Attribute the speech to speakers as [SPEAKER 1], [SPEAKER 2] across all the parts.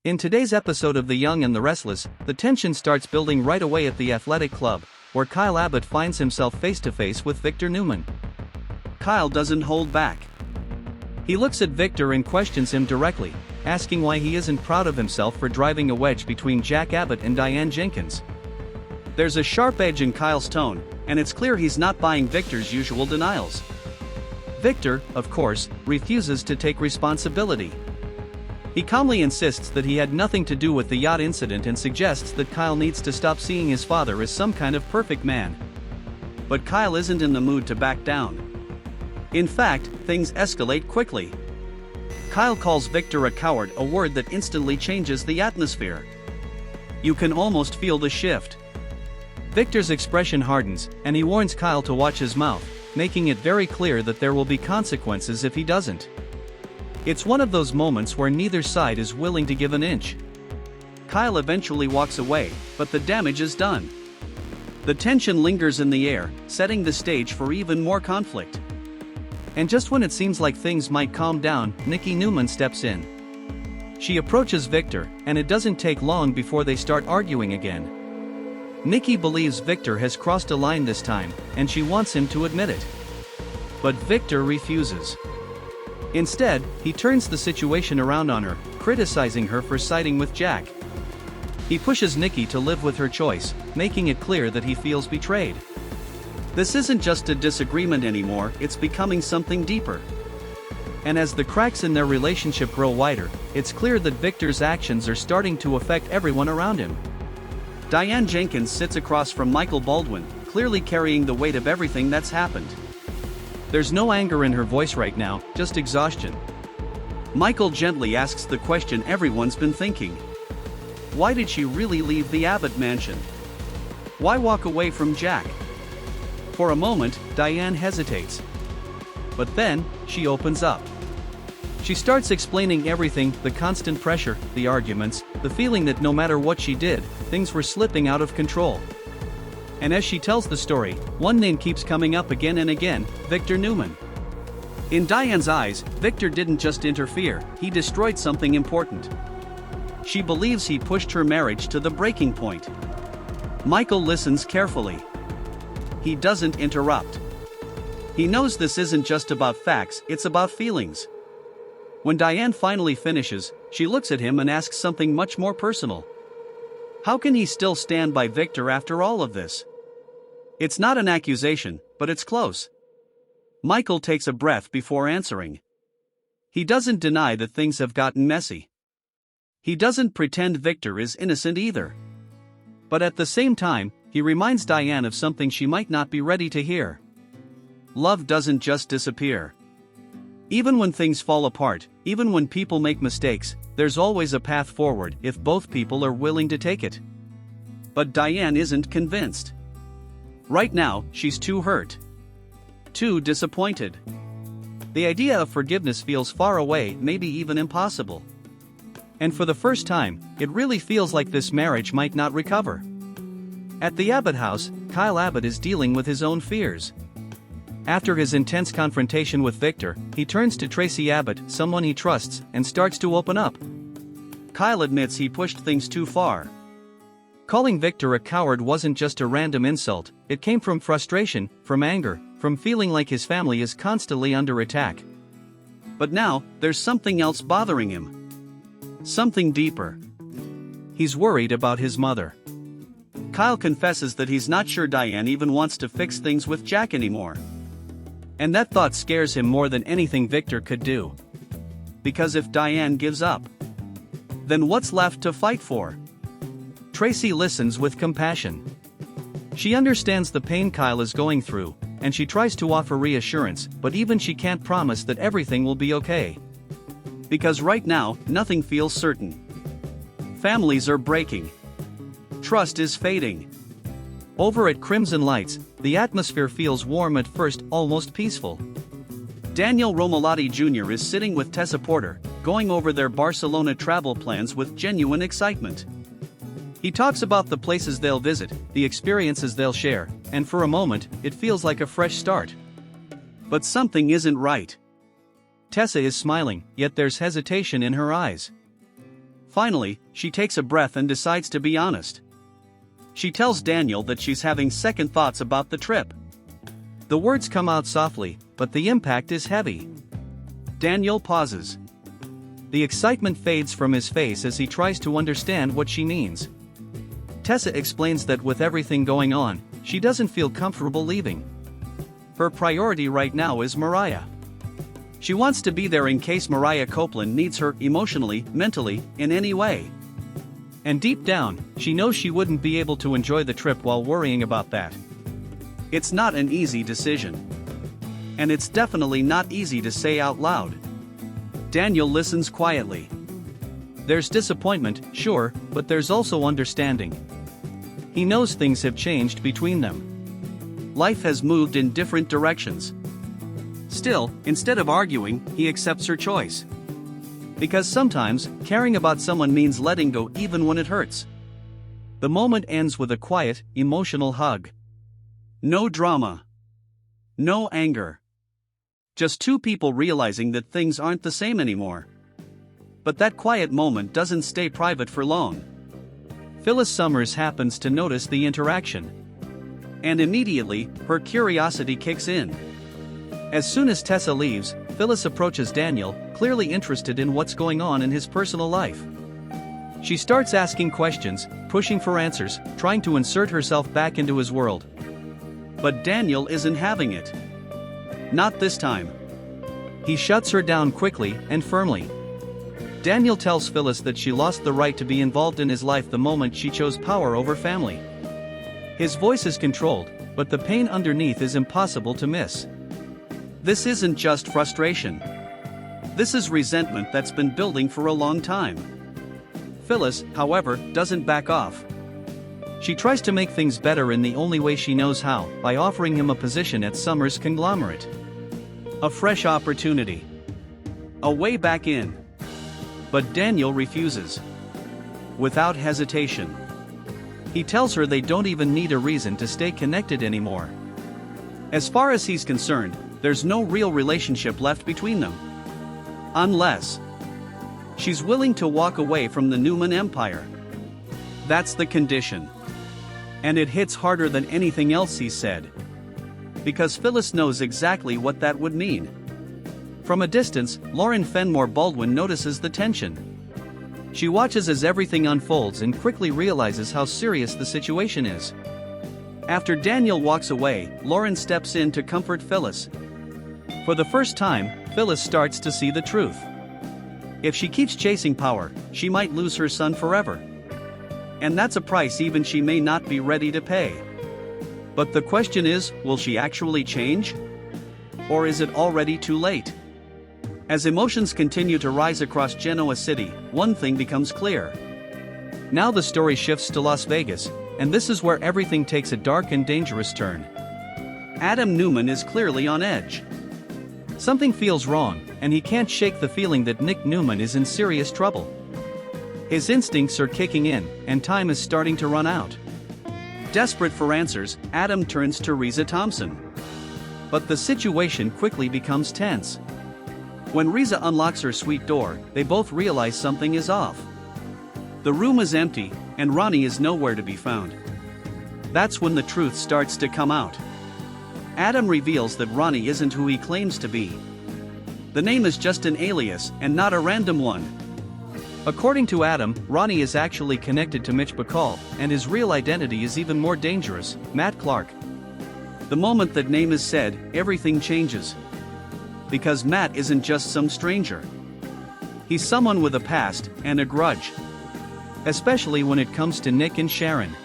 [SPEAKER 1] In today's episode of The Young and the Restless, the tension starts building right away at the athletic club, where Kyle Abbott finds himself face-to-face with Victor Newman. Kyle doesn't hold back. He looks at Victor and questions him directly, asking why he isn't proud of himself for driving a wedge between Jack Abbott and Diane Jenkins. There's a sharp edge in Kyle's tone, and it's clear he's not buying Victor's usual denials. Victor, of course, refuses to take responsibility. He calmly insists that he had nothing to do with the yacht incident and suggests that Kyle needs to stop seeing his father as some kind of perfect man. But Kyle isn't in the mood to back down. In fact, things escalate quickly. Kyle calls Victor a coward, a word that instantly changes the atmosphere. You can almost feel the shift. Victor's expression hardens, and he warns Kyle to watch his mouth, making it very clear that there will be consequences if he doesn't. It's one of those moments where neither side is willing to give an inch. Kyle eventually walks away, but the damage is done. The tension lingers in the air, setting the stage for even more conflict. And just when it seems like things might calm down, Nikki Newman steps in. She approaches Victor, and it doesn't take long before they start arguing again. Nikki believes Victor has crossed a line this time, and she wants him to admit it. But Victor refuses. Instead, he turns the situation around on her, criticizing her for siding with Jack. He pushes Nikki to live with her choice, making it clear that he feels betrayed. This isn't just a disagreement anymore, it's becoming something deeper. And as the cracks in their relationship grow wider, it's clear that Victor's actions are starting to affect everyone around him. Diane Jenkins sits across from Michael Baldwin, clearly carrying the weight of everything that's happened. There's no anger in her voice right now, just exhaustion. Michael gently asks the question everyone's been thinking. Why did she really leave the Abbott mansion? Why walk away from Jack? For a moment, Diane hesitates. But then, she opens up. She starts explaining everything, the constant pressure, the arguments, the feeling that no matter what she did, things were slipping out of control. And as she tells the story, one name keeps coming up again and again, Victor Newman. In Diane's eyes, Victor didn't just interfere, he destroyed something important. She believes he pushed her marriage to the breaking point. Michael listens carefully. He doesn't interrupt. He knows this isn't just about facts, it's about feelings. When Diane finally finishes, she looks at him and asks something much more personal. How can he still stand by Victor after all of this? It's not an accusation, but it's close. Michael takes a breath before answering. He doesn't deny that things have gotten messy. He doesn't pretend Victor is innocent either. But at the same time, he reminds Diane of something she might not be ready to hear. Love doesn't just disappear. Even when things fall apart, even when people make mistakes, there's always a path forward if both people are willing to take it. But Diane isn't convinced. Right now, she's too hurt. Too disappointed. The idea of forgiveness feels far away, maybe even impossible. And for the first time, it really feels like this marriage might not recover. At the Abbott house, Kyle Abbott is dealing with his own fears. After his intense confrontation with Victor, he turns to Tracy Abbott, someone he trusts, and starts to open up. Kyle admits he pushed things too far. Calling Victor a coward wasn't just a random insult, it came from frustration, from anger, from feeling like his family is constantly under attack. But now, there's something else bothering him. Something deeper. He's worried about his mother. Kyle confesses that he's not sure Diane even wants to fix things with Jack anymore. And that thought scares him more than anything Victor could do. Because if Diane gives up, then what's left to fight for? Tracy listens with compassion. She understands the pain Kyle is going through, and she tries to offer reassurance, but even she can't promise that everything will be okay. Because right now, nothing feels certain. Families are breaking. Trust is fading. Over at Crimson Lights, the atmosphere feels warm at first, almost peaceful. Daniel Romolotti Jr. is sitting with Tessa Porter, going over their Barcelona travel plans with genuine excitement. He talks about the places they'll visit, the experiences they'll share, and for a moment, it feels like a fresh start. But something isn't right. Tessa is smiling, yet there's hesitation in her eyes. Finally, she takes a breath and decides to be honest. She tells Daniel that she's having second thoughts about the trip. The words come out softly, but the impact is heavy. Daniel pauses. The excitement fades from his face as he tries to understand what she means. Tessa explains that with everything going on, she doesn't feel comfortable leaving. Her priority right now is Mariah. She wants to be there in case Mariah Copeland needs her emotionally, mentally, in any way. And deep down, she knows she wouldn't be able to enjoy the trip while worrying about that. It's not an easy decision. And it's definitely not easy to say out loud. Daniel listens quietly. There's disappointment, sure, but there's also understanding. He knows things have changed between them. Life has moved in different directions. Still, instead of arguing, he accepts her choice. Because sometimes, caring about someone means letting go even when it hurts. The moment ends with a quiet, emotional hug. No drama. No anger. Just two people realizing that things aren't the same anymore. But that quiet moment doesn't stay private for long. Phyllis Summers happens to notice the interaction. And immediately, her curiosity kicks in. As soon as Tessa leaves, Phyllis approaches Daniel, clearly interested in what's going on in his personal life. She starts asking questions, pushing for answers, trying to insert herself back into his world. But Daniel isn't having it. Not this time. He shuts her down quickly and firmly. Daniel tells Phyllis that she lost the right to be involved in his life the moment she chose power over family. His voice is controlled, but the pain underneath is impossible to miss. This isn't just frustration. This is resentment that's been building for a long time. Phyllis, however, doesn't back off. She tries to make things better in the only way she knows how, by offering him a position at Summers' conglomerate. A fresh opportunity. A way back in. But Daniel refuses. Without hesitation. He tells her they don't even need a reason to stay connected anymore. As far as he's concerned, there's no real relationship left between them. Unless she's willing to walk away from the Newman empire. That's the condition. And it hits harder than anything else he said. Because Phyllis knows exactly what that would mean. From a distance, Lauren Fenmore Baldwin notices the tension. She watches as everything unfolds and quickly realizes how serious the situation is. After Daniel walks away, Lauren steps in to comfort Phyllis. For the first time, Phyllis starts to see the truth. If she keeps chasing power, she might lose her son forever. And that's a price even she may not be ready to pay. But the question is, will she actually change? Or is it already too late? As emotions continue to rise across Genoa City, one thing becomes clear. Now the story shifts to Las Vegas, and this is where everything takes a dark and dangerous turn. Adam Newman is clearly on edge. Something feels wrong, and he can't shake the feeling that Nick Newman is in serious trouble. His instincts are kicking in, and time is starting to run out. Desperate for answers, Adam turns to Reza Thompson. But the situation quickly becomes tense. When Reza unlocks her suite door, they both realize something is off. The room is empty, and Ronnie is nowhere to be found. That's when the truth starts to come out. Adam reveals that Ronnie isn't who he claims to be. The name is just an alias, and not a random one. According to Adam, Ronnie is actually connected to Mitch Bacall, and his real identity is even more dangerous, Matt Clark. The moment that name is said, everything changes. Because Matt isn't just some stranger. He's someone with a past, and a grudge. Especially when it comes to Nick and Sharon.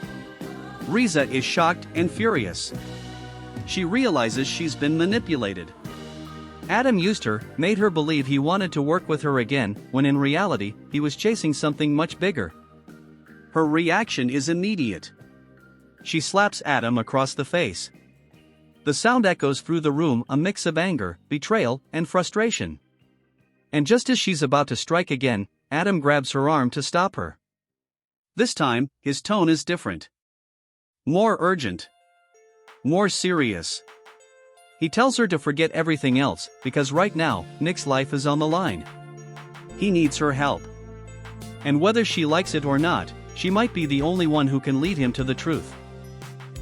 [SPEAKER 1] Reza is shocked and furious. She realizes she's been manipulated. Adam used her, made her believe he wanted to work with her again, when in reality, he was chasing something much bigger. Her reaction is immediate. She slaps Adam across the face. The sound echoes through the room, a mix of anger, betrayal, and frustration. And just as she's about to strike again, Adam grabs her arm to stop her. This time, his tone is different. More urgent. More serious. He tells her to forget everything else, because right now, Nick's life is on the line. He needs her help. And whether she likes it or not, she might be the only one who can lead him to the truth.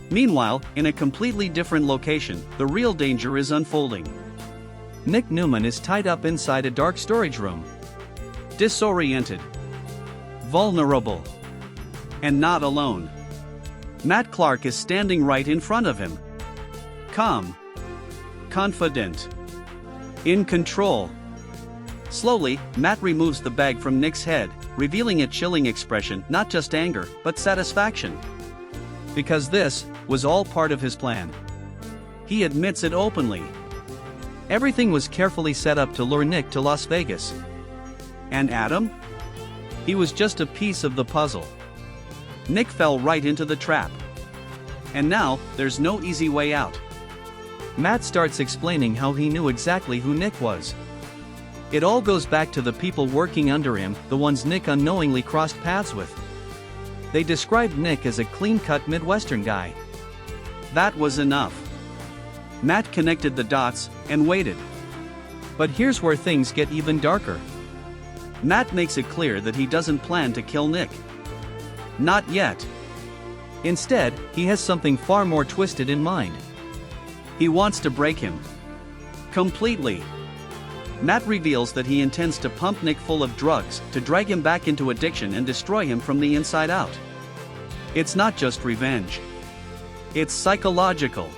[SPEAKER 1] Meanwhile, in a completely different location, the real danger is unfolding. Nick Newman is tied up inside a dark storage room. Disoriented, vulnerable, and not alone. Matt Clark is standing right in front of him. Calm, confident, in control. Slowly, Matt removes the bag from Nick's head, revealing a chilling expression, not just anger, but satisfaction. Because this was all part of his plan. He admits it openly. Everything was carefully set up to lure Nick to Las Vegas. And Adam? He was just a piece of the puzzle. Nick fell right into the trap. And now, there's no easy way out. Matt starts explaining how he knew exactly who Nick was. It all goes back to the people working under him, the ones Nick unknowingly crossed paths with. They described Nick as a clean-cut Midwestern guy. That was enough. Matt connected the dots and waited. But here's where things get even darker. Matt makes it clear that he doesn't plan to kill Nick. Not yet. Instead, he has something far more twisted in mind. He wants to break him. Completely. Matt reveals that he intends to pump Nick full of drugs, to drag him back into addiction and destroy him from the inside out. It's not just revenge. It's psychological.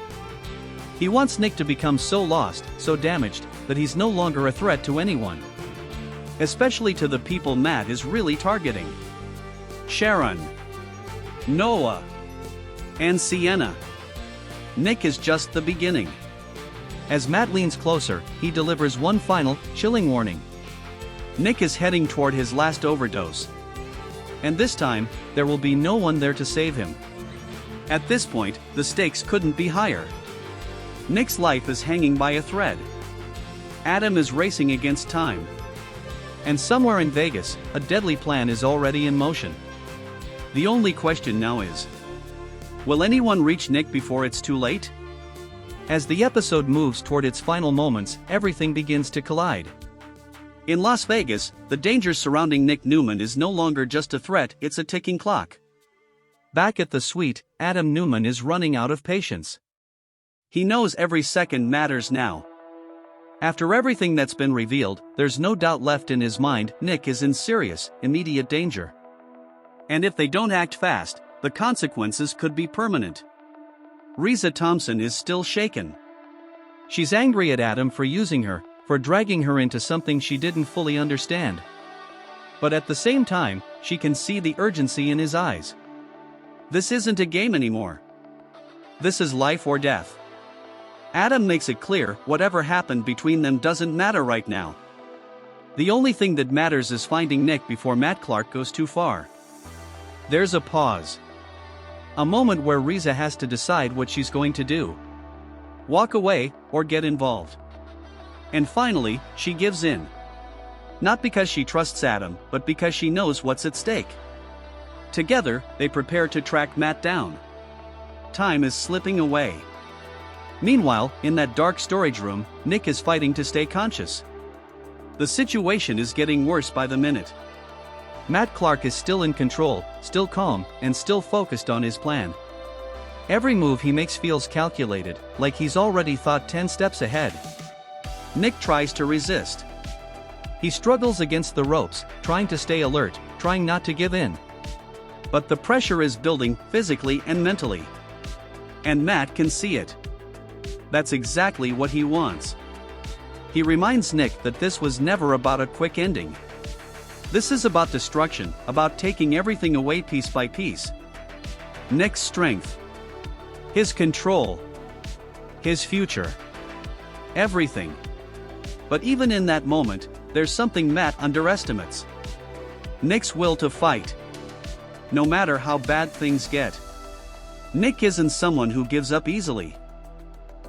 [SPEAKER 1] He wants Nick to become so lost, so damaged, that he's no longer a threat to anyone. Especially to the people Matt is really targeting. Sharon, Noah, and Sienna. Nick is just the beginning. As Matt leans closer, he delivers one final, chilling warning. Nick is heading toward his last overdose. And this time, there will be no one there to save him. At this point, the stakes couldn't be higher. Nick's life is hanging by a thread. Adam is racing against time. And somewhere in Vegas, a deadly plan is already in motion. The only question now is, will anyone reach Nick before it's too late? As the episode moves toward its final moments, everything begins to collide. In Las Vegas, the danger surrounding Nick Newman is no longer just a threat, it's a ticking clock. Back at the suite, Adam Newman is running out of patience. He knows every second matters now. After everything that's been revealed, there's no doubt left in his mind, Nick is in serious, immediate danger. And if they don't act fast, the consequences could be permanent. Reza Thompson is still shaken. She's angry at Adam for using her, for dragging her into something she didn't fully understand. But at the same time, she can see the urgency in his eyes. This isn't a game anymore. This is life or death. Adam makes it clear, whatever happened between them doesn't matter right now. The only thing that matters is finding Nick before Matt Clark goes too far. There's a pause. A moment where Reza has to decide what she's going to do. Walk away, or get involved. And finally, she gives in. Not because she trusts Adam, but because she knows what's at stake. Together, they prepare to track Matt down. Time is slipping away. Meanwhile, in that dark storage room, Nick is fighting to stay conscious. The situation is getting worse by the minute. Matt Clark is still in control, still calm, and still focused on his plan. Every move he makes feels calculated, like he's already thought 10 steps ahead. Nick tries to resist. He struggles against the ropes, trying to stay alert, trying not to give in. But the pressure is building, physically and mentally. And Matt can see it. That's exactly what he wants. He reminds Nick that this was never about a quick ending. This is about destruction, about taking everything away piece by piece. Nick's strength. His control. His future. Everything. But even in that moment, there's something Matt underestimates. Nick's will to fight. No matter how bad things get. Nick isn't someone who gives up easily.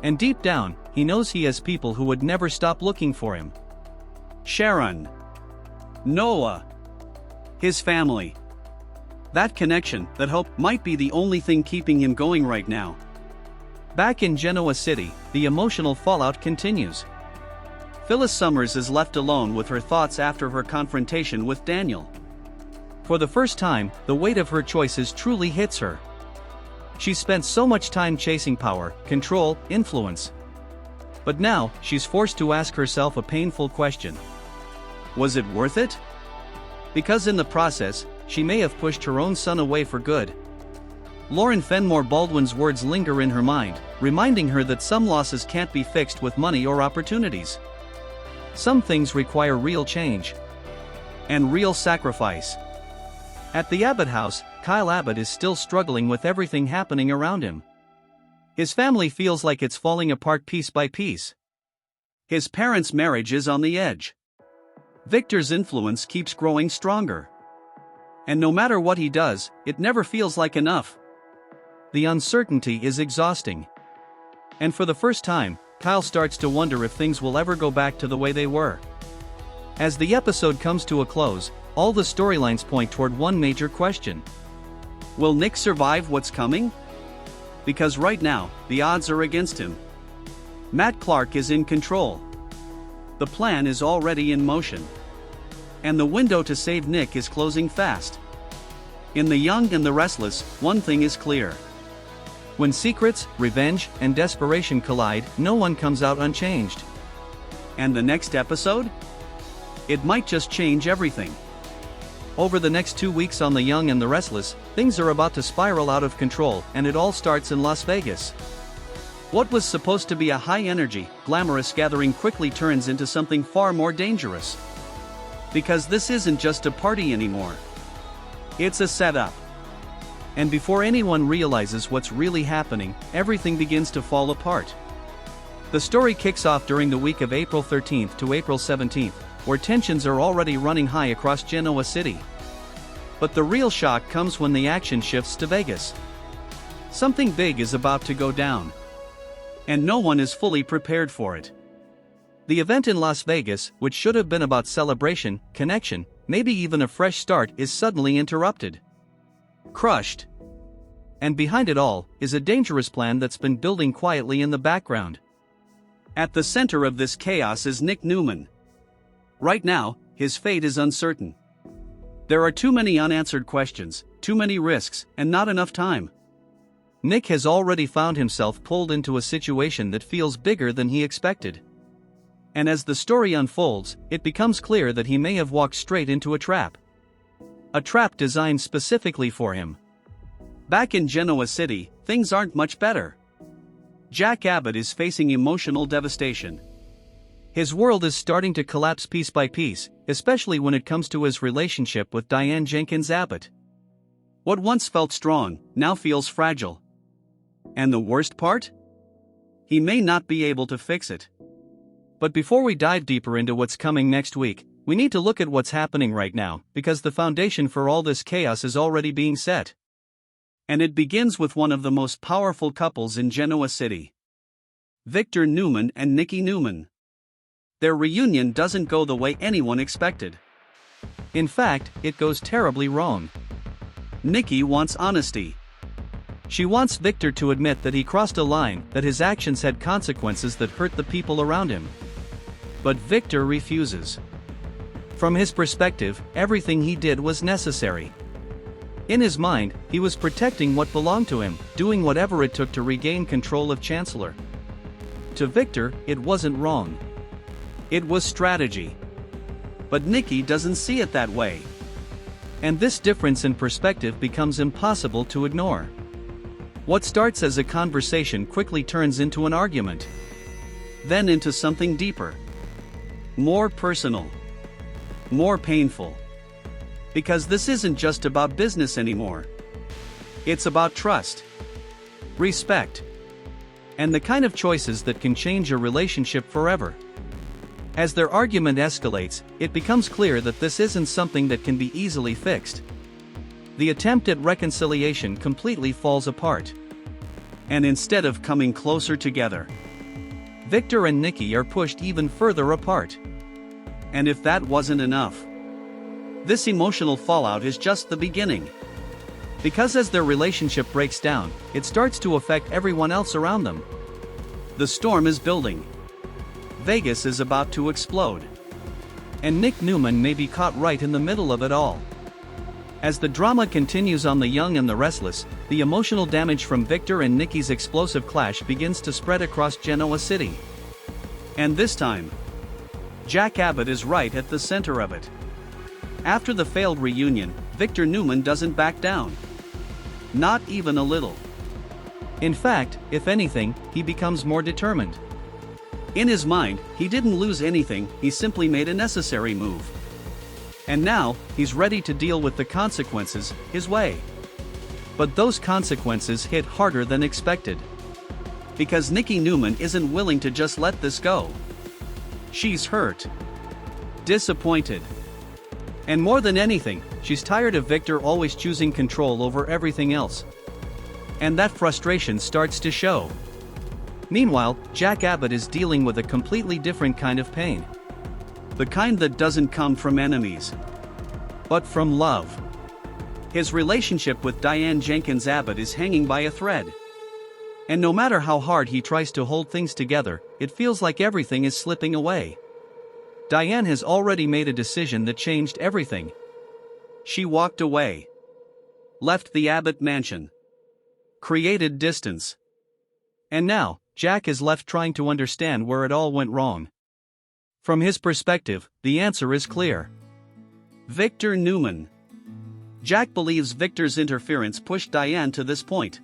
[SPEAKER 1] And deep down, he knows he has people who would never stop looking for him. Sharon. Noah. His family. That connection, that hope, might be the only thing keeping him going right now. Back in Genoa City, the emotional fallout continues. Phyllis Summers is left alone with her thoughts after her confrontation with Daniel. For the first time, the weight of her choices truly hits her. She's spent so much time chasing power, control, influence. But now, she's forced to ask herself a painful question. Was it worth it? Because in the process, she may have pushed her own son away for good. Lauren Fenmore Baldwin's words linger in her mind, reminding her that some losses can't be fixed with money or opportunities. Some things require real change. And real sacrifice. At the Abbott house, Kyle Abbott is still struggling with everything happening around him. His family feels like it's falling apart piece by piece. His parents' marriage is on the edge. Victor's influence keeps growing stronger. And no matter what he does, it never feels like enough. The uncertainty is exhausting. And for the first time, Kyle starts to wonder if things will ever go back to the way they were. As the episode comes to a close, all the storylines point toward one major question. Will Nick survive what's coming? Because right now, the odds are against him. Matt Clark is in control. The plan is already in motion. And the window to save Nick is closing fast. In The Young and the Restless, one thing is clear. When secrets, revenge, and desperation collide, no one comes out unchanged. And the next episode? It might just change everything. Over the next 2 weeks on The Young and the Restless, things are about to spiral out of control, and it all starts in Las Vegas. What was supposed to be a high-energy, glamorous gathering quickly turns into something far more dangerous. Because this isn't just a party anymore. It's a setup. And before anyone realizes what's really happening, everything begins to fall apart. The story kicks off during the week of April 13th to April 17th, where tensions are already running high across Genoa City. But the real shock comes when the action shifts to Vegas. Something big is about to go down. And no one is fully prepared for it. The event in Las Vegas, which should have been about celebration, connection, maybe even a fresh start, is suddenly interrupted. Crushed. And behind it all, is a dangerous plan that's been building quietly in the background. At the center of this chaos is Nick Newman. Right now, his fate is uncertain. There are too many unanswered questions, too many risks, and not enough time. Nick has already found himself pulled into a situation that feels bigger than he expected. And as the story unfolds, it becomes clear that he may have walked straight into a trap. A trap designed specifically for him. Back in Genoa City, things aren't much better. Jack Abbott is facing emotional devastation. His world is starting to collapse piece by piece, especially when it comes to his relationship with Diane Jenkins Abbott. What once felt strong, now feels fragile. And the worst part? He may not be able to fix it. But before we dive deeper into what's coming next week, we need to look at what's happening right now, because the foundation for all this chaos is already being set. And it begins with one of the most powerful couples in Genoa City. Victor Newman and Nikki Newman. Their reunion doesn't go the way anyone expected. In fact, it goes terribly wrong. Nikki wants honesty. She wants Victor to admit that he crossed a line, that his actions had consequences that hurt the people around him. But Victor refuses. From his perspective, everything he did was necessary. In his mind, he was protecting what belonged to him, doing whatever it took to regain control of Chancellor. To Victor, it wasn't wrong. It was strategy. But Nikki doesn't see it that way. And this difference in perspective becomes impossible to ignore. What starts as a conversation quickly turns into an argument. Then into something deeper. More personal. More painful. Because this isn't just about business anymore. It's about trust. Respect. And the kind of choices that can change a relationship forever. As their argument escalates, it becomes clear that this isn't something that can be easily fixed. The attempt at reconciliation completely falls apart. And instead of coming closer together, Victor and Nikki are pushed even further apart. And if that wasn't enough, this emotional fallout is just the beginning. Because as their relationship breaks down, it starts to affect everyone else around them. The storm is building. Vegas is about to explode. And Nick Newman may be caught right in the middle of it all. As the drama continues on The Young and the Restless, the emotional damage from Victor and Nikki's explosive clash begins to spread across Genoa City. And this time, Jack Abbott is right at the center of it. After the failed reunion, Victor Newman doesn't back down. Not even a little. In fact, if anything, he becomes more determined. In his mind, he didn't lose anything, he simply made a necessary move. And now, he's ready to deal with the consequences, his way. But those consequences hit harder than expected. Because Nikki Newman isn't willing to just let this go. She's hurt. Disappointed. And more than anything, she's tired of Victor always choosing control over everything else. And that frustration starts to show. Meanwhile, Jack Abbott is dealing with a completely different kind of pain. The kind that doesn't come from enemies, but from love. His relationship with Diane Jenkins Abbott is hanging by a thread. And no matter how hard he tries to hold things together, it feels like everything is slipping away. Diane has already made a decision that changed everything. She walked away. Left the Abbott mansion. Created distance. And now, Jack is left trying to understand where it all went wrong. From his perspective, the answer is clear. Victor Newman. Jack believes Victor's interference pushed Diane to this point.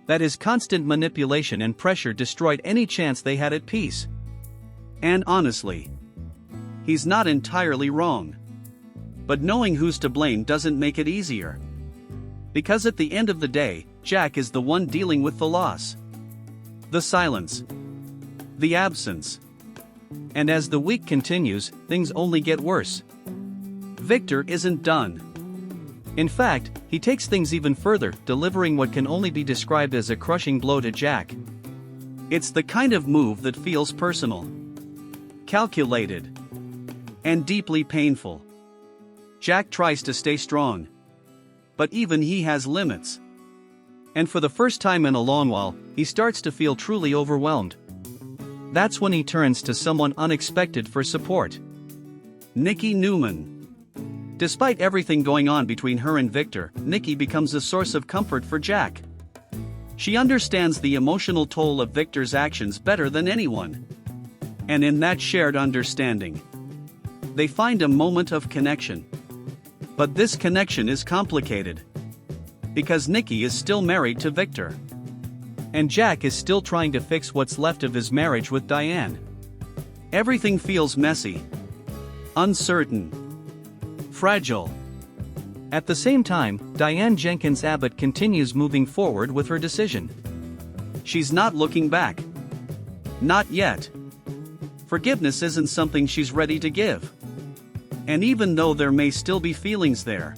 [SPEAKER 1] That his constant manipulation and pressure destroyed any chance they had at peace. And honestly, he's not entirely wrong. But knowing who's to blame doesn't make it easier. Because at the end of the day, Jack is the one dealing with the loss. The silence. The absence. And as the week continues, things only get worse. Victor isn't done. In fact, he takes things even further, delivering what can only be described as a crushing blow to Jack. It's the kind of move that feels personal, calculated, and deeply painful. Jack tries to stay strong. But even he has limits. And for the first time in a long while, he starts to feel truly overwhelmed. That's when he turns to someone unexpected for support. Nikki Newman. Despite everything going on between her and Victor, Nikki becomes a source of comfort for Jack. She understands the emotional toll of Victor's actions better than anyone. And in that shared understanding, they find a moment of connection. But this connection is complicated. Because Nikki is still married to Victor. And Jack is still trying to fix what's left of his marriage with Diane. Everything feels messy, uncertain, fragile. At the same time, Diane Jenkins Abbott continues moving forward with her decision. She's not looking back. Not yet. Forgiveness isn't something she's ready to give. And even though there may still be feelings there,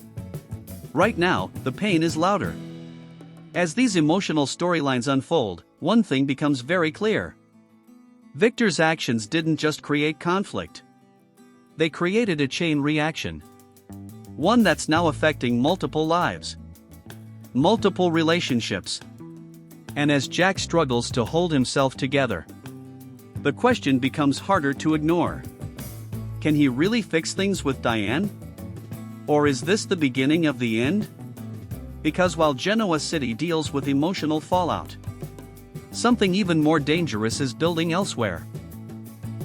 [SPEAKER 1] right now, the pain is louder. As these emotional storylines unfold, one thing becomes very clear. Victor's actions didn't just create conflict. They created a chain reaction. One that's now affecting multiple lives. Multiple relationships. And as Jack struggles to hold himself together, the question becomes harder to ignore. Can he really fix things with Diane? Or is this the beginning of the end? Because while Genoa City deals with emotional fallout, something even more dangerous is building elsewhere.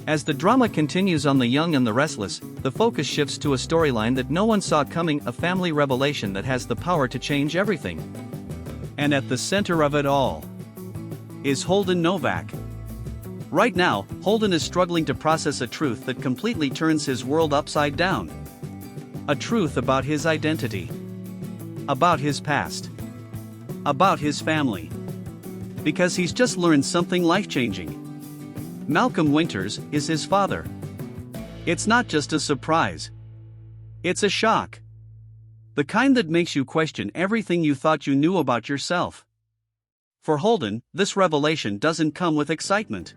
[SPEAKER 1] As the drama continues on The Young and the Restless, the focus shifts to a storyline that no one saw coming, a family revelation that has the power to change everything. And at the center of it all is Holden Novak. Right now, Holden is struggling to process a truth that completely turns his world upside down. A truth about his identity. About his past. About his family. Because he's just learned something life-changing. Malcolm Winters is his father. It's not just a surprise. It's a shock. The kind that makes you question everything you thought you knew about yourself. For Holden, this revelation doesn't come with excitement.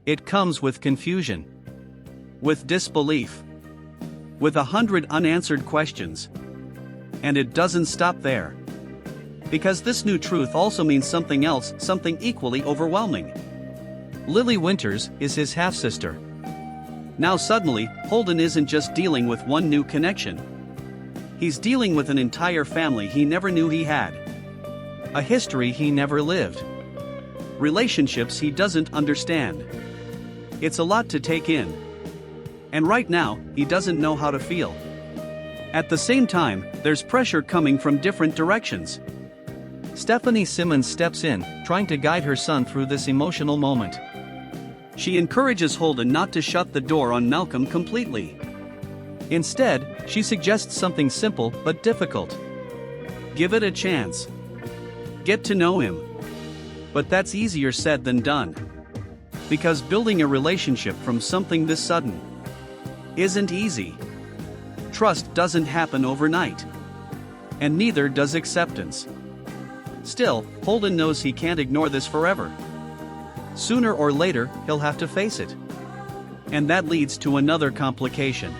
[SPEAKER 1] It comes with confusion. With disbelief. With 100 unanswered questions. And it doesn't stop there. Because this new truth also means something else, something equally overwhelming. Lily Winters is his half-sister. Now suddenly, Holden isn't just dealing with one new connection. He's dealing with an entire family he never knew he had. A history he never lived. Relationships he doesn't understand. It's a lot to take in. And right now, he doesn't know how to feel. At the same time, there's pressure coming from different directions. Stephanie Simmons steps in, trying to guide her son through this emotional moment. She encourages Holden not to shut the door on Malcolm completely. Instead, she suggests something simple but difficult. Give it a chance. Get to know him. But that's easier said than done. Because building a relationship from something this sudden isn't easy. Trust doesn't happen overnight. And neither does acceptance. Still, Holden knows he can't ignore this forever. Sooner or later, he'll have to face it. And that leads to another complication.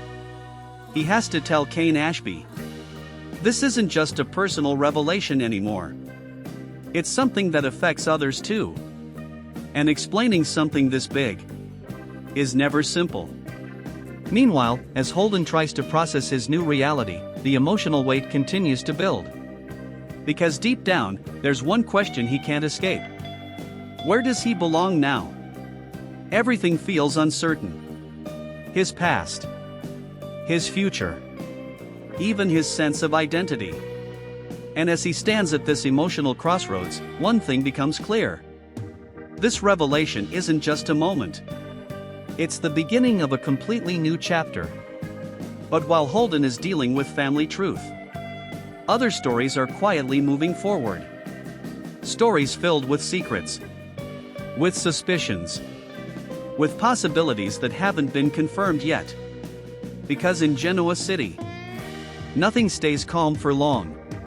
[SPEAKER 1] He has to tell Kane Ashby. This isn't just a personal revelation anymore. It's something that affects others too. And explaining something this big is never simple. Meanwhile, as Holden tries to process his new reality, the emotional weight continues to build. Because deep down, there's one question he can't escape. Where does he belong now? Everything feels uncertain. His past. His future. Even his sense of identity. And as he stands at this emotional crossroads, one thing becomes clear. This revelation isn't just a moment. It's the beginning of a completely new chapter. But while Holden is dealing with family truth, other stories are quietly moving forward. Stories filled with secrets. With suspicions. With possibilities that haven't been confirmed yet. Because in Genoa City, nothing stays calm for long.